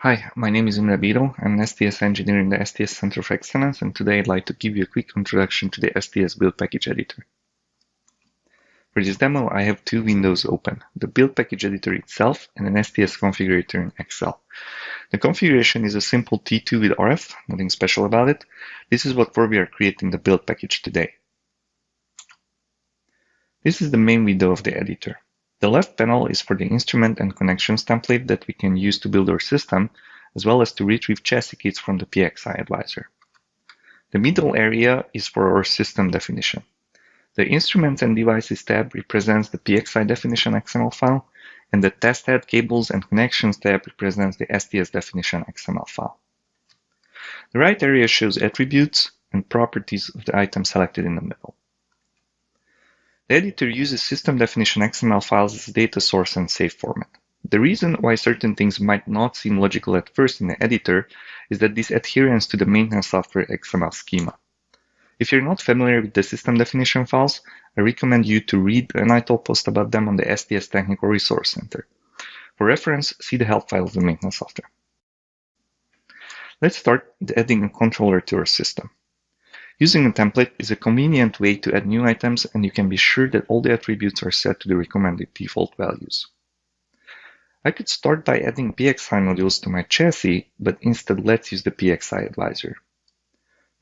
Hi, my name is Imre Biro. I'm an STS engineer in the STS Center of Excellence, and today I'd like to give you a quick introduction to the STS Build Package Editor. For this demo, I have two windows open, the Build Package Editor itself and an STS configurator in Excel. The configuration is a simple T2 with RF, nothing special about it. This is what we are creating the build package today. This is the main window of the editor. The left panel is for the instrument and connections template that we can use to build our system, as well as to retrieve chassis kits from the PXI advisor. The middle area is for our system definition. The Instruments and Devices tab represents the PXI definition XML file, and the Test Head Cables and Connections tab represents the STS definition XML file. The right area shows attributes and properties of the item selected in the middle. The editor uses system definition XML files as a data source and save format. The reason why certain things might not seem logical at first in the editor is that this adherence to the maintenance software XML schema. If you're not familiar with the system definition files, I recommend you to read an ITIL post about them on the STS Technical Resource Center. For reference, see the help file of the maintenance software. Let's start with adding a controller to our system. Using a template is a convenient way to add new items, and you can be sure that all the attributes are set to the recommended default values. I could start by adding PXI modules to my chassis, but instead let's use the PXI advisor.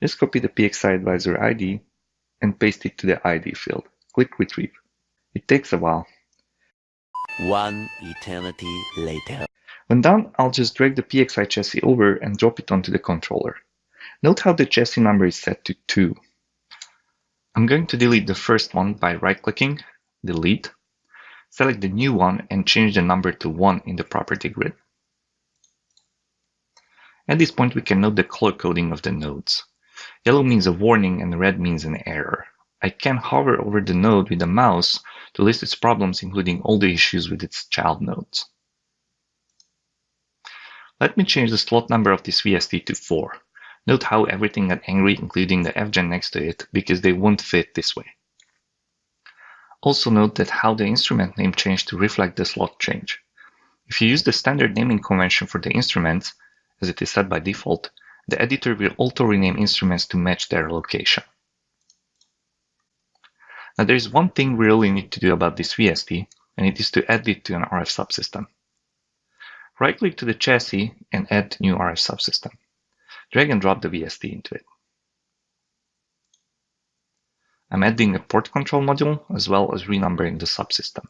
Just copy the PXI advisor ID and paste it to the ID field. Click Retrieve. It takes a while. One eternity later. When done, I'll just drag the PXI chassis over and drop it onto the controller. Note how the chassis number is set to 2. I'm going to delete the first one by right-clicking, Delete, select the new one and change the number to 1 in the property grid. At this point we can note the color coding of the nodes. Yellow means a warning and red means an error. I can hover over the node with the mouse to list its problems, including all the issues with its child nodes. Let me change the slot number of this VST to 4. Note how everything got angry, including the FGen next to it, because they won't fit this way. Also note that how the instrument name changed to reflect the slot change. If you use the standard naming convention for the instruments, as it is set by default, the editor will auto rename instruments to match their location. Now there is one thing we really need to do about this VST, and it is to add it to an RF subsystem. Right-click to the chassis and add new RF subsystem. Drag and drop the VST into it. I'm adding a port control module as well as renumbering the subsystem.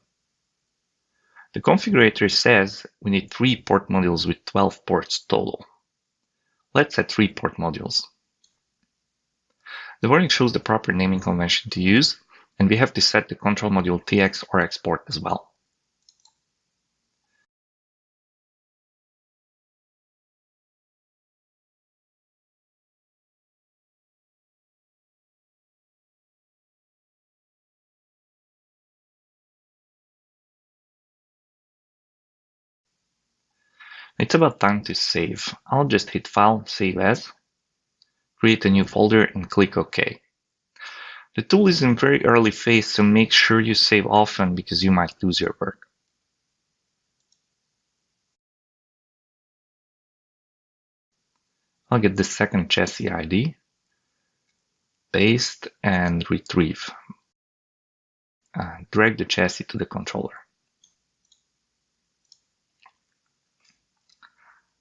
The configurator says we need 3 port modules with 12 ports total. Let's add 3 port modules. The warning shows the proper naming convention to use, and we have to set the control module TX or export as well. It's about time to save. I'll just hit File, Save As, create a new folder and click OK. The tool is in very early phase, so make sure you save often because you might lose your work. I'll get the second chassis ID, paste and retrieve. Drag the chassis to the controller.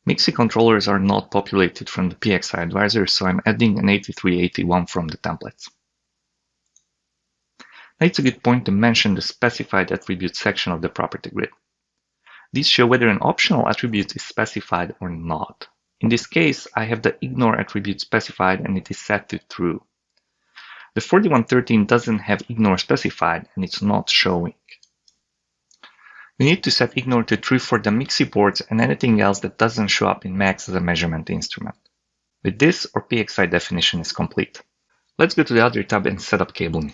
MIXI controllers are not populated from the PXI advisor, so I'm adding an 8381 from the templates. Now it's a good point to mention the specified attributes section of the property grid. These show whether an optional attribute is specified or not. In this case, I have the ignore attribute specified and it is set to true. The 4113 doesn't have ignore specified and it's not showing. We need to set ignore to true for the MIXI ports and anything else that doesn't show up in MAX as a measurement instrument. With this, our PXI definition is complete. Let's go to the other tab and set up cabling.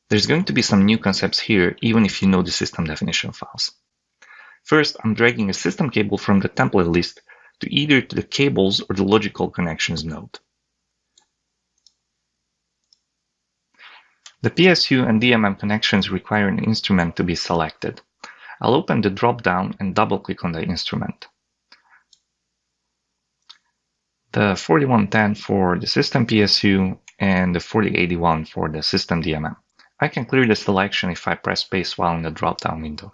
There's going to be some new concepts here, even if you know the system definition files. First, I'm dragging a system cable from the template list to either to the cables or the logical connections node. The PSU and DMM connections require an instrument to be selected. I'll open the drop-down and double-click on the instrument. the 4110 for the system PSU, and the 4081 for the system DMM. I can clear the selection if I press space while in the drop-down window.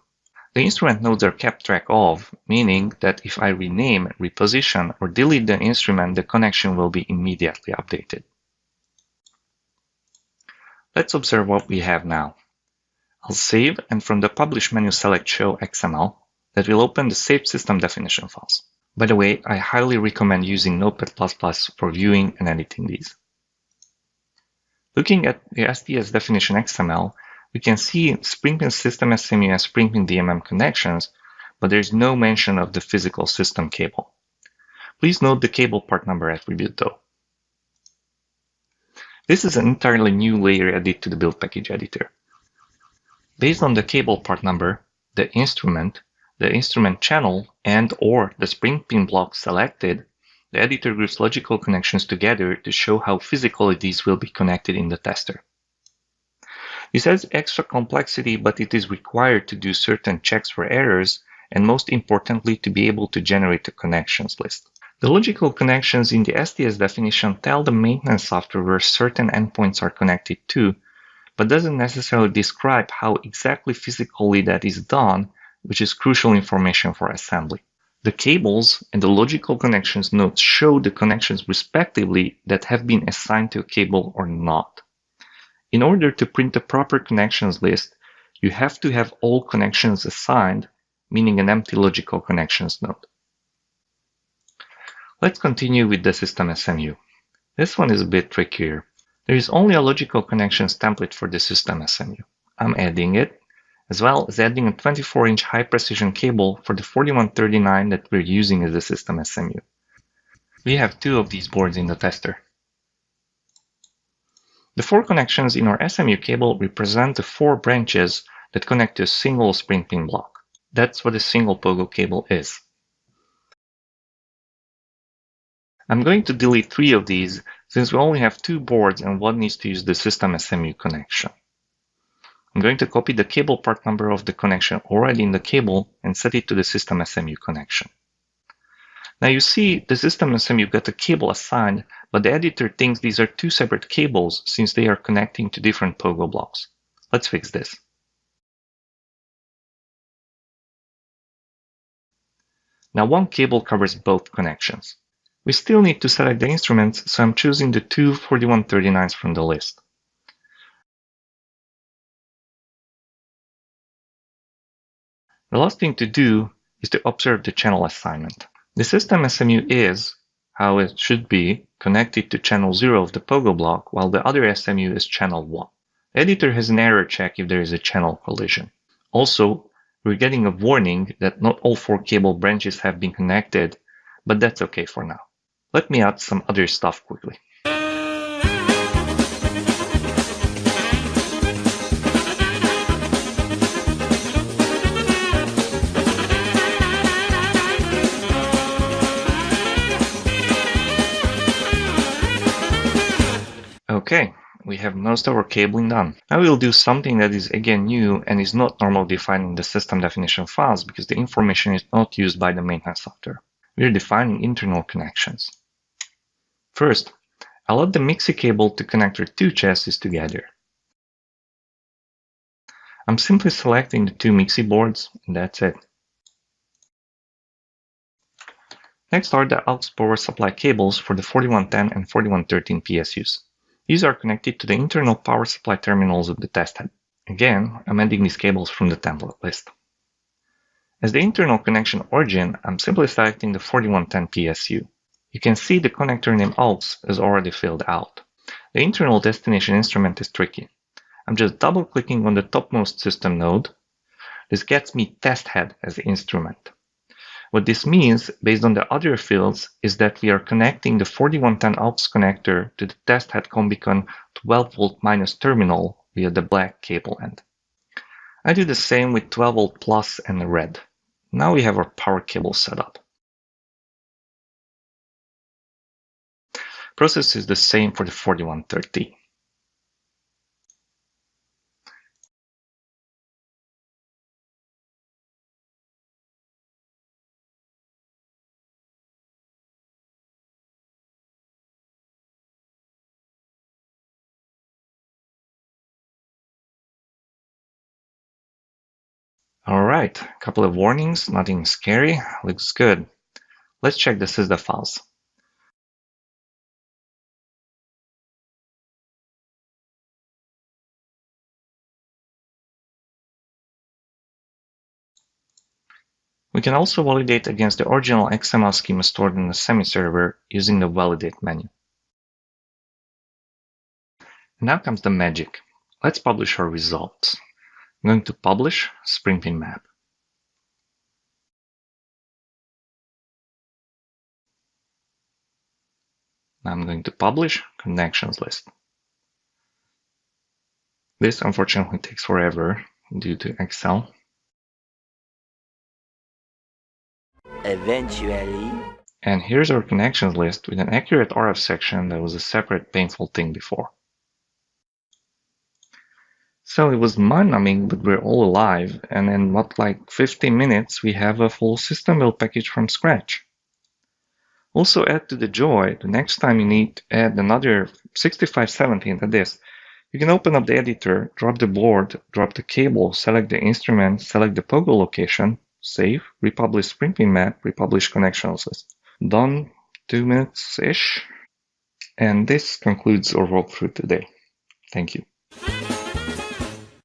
The instrument nodes are kept track of, meaning that if I rename, reposition, or delete the instrument, the connection will be immediately updated. Let's observe what we have now. I'll save, and from the Publish menu select Show XML. That will open the saved system definition files. By the way, I highly recommend using Notepad++ for viewing and editing these. Looking at the STS definition XML, we can see Springpin System SMU and Springpin DMM connections, but there is no mention of the physical system cable. Please note the cable part number attribute though. This is an entirely new layer added to the build package editor. Based on the cable part number, the instrument channel, and/or the Springpin block selected, the editor groups logical connections together to show how physically these will be connected in the tester. This adds extra complexity, but it is required to do certain checks for errors, and most importantly, to be able to generate a connections list. The logical connections in the STS definition tell the maintenance software where certain endpoints are connected to, but doesn't necessarily describe how exactly physically that is done, which is crucial information for assembly. The cables and the logical connections nodes show the connections respectively that have been assigned to a cable or not. In order to print the proper connections list, you have to have all connections assigned, meaning an empty logical connections node. Let's continue with the system SMU. This one is a bit trickier. There is only a logical connections template for the system SMU. I'm adding it, as well as adding a 24-inch high-precision cable for the 4139 that we're using as the system SMU. We have 2 of these boards in the tester. The 4 connections in our SMU cable represent the 4 branches that connect to a single Springpin block. That's what a single pogo cable is. I'm going to delete 3 of these since we only have 2 boards and one needs to use the system SMU connection. I'm going to copy the cable part number of the connection already in the cable and set it to the system SMU connection. Now you see the system SMU got a cable assigned, but the editor thinks these are 2 separate cables since they are connecting to different pogo blocks. Let's fix this. Now one cable covers both connections. We still need to select the instruments, so I'm choosing the 2 4139s from the list. The last thing to do is to observe the channel assignment. The system SMU is, how it should be, connected to channel 0 of the pogo block, while the other SMU is channel 1. The editor has an error check if there is a channel collision. Also, we're getting a warning that not all 4 cable branches have been connected, but that's okay for now. Let me add some other stuff quickly. Okay, we have most of our cabling done. Now we'll do something that is again new and is not normally defined in the system definition files because the information is not used by the maintenance software. We're defining internal connections. First, I'll add the MIXI cable to connect our 2 chassis together. I'm simply selecting the 2 MIXI boards, and that's it. Next are the aux power supply cables for the 4110 and 4113 PSUs. These are connected to the internal power supply terminals of the test head. Again, I'm adding these cables from the template list. As the internal connection origin, I'm simply selecting the 4110 PSU. You can see the connector name aux is already filled out. The internal destination instrument is tricky. I'm just double-clicking on the topmost system node. This gets me test head as the instrument. What this means, based on the other fields, is that we are connecting the 4110 aux connector to the test head Combicon 12V minus terminal via the black cable end. I do the same with 12V plus and the red. Now we have our power cable set up. Process is the same for the 4130. Alright, a couple of warnings, nothing scary, looks good. Let's check the SysDev files. We can also validate against the original XML schema stored in the semi-server using the validate menu. And now comes the magic. Let's publish our results. I'm going to publish Springpin map. Now I'm going to publish connections list. This unfortunately takes forever due to Excel. Eventually. And here's our connections list with an accurate RF section that was a separate painful thing before. So it was mind-numbing, but we're all alive, and in what, like 15 minutes, we have a full system build package from scratch. Also add to the joy, the next time you need to add another 6570 into this, you can open up the editor, drop the board, drop the cable, select the instrument, select the pogo location, save, republish Springpin map, republish connections list. Done, 2 minutes-ish. And this concludes our walkthrough today. Thank you.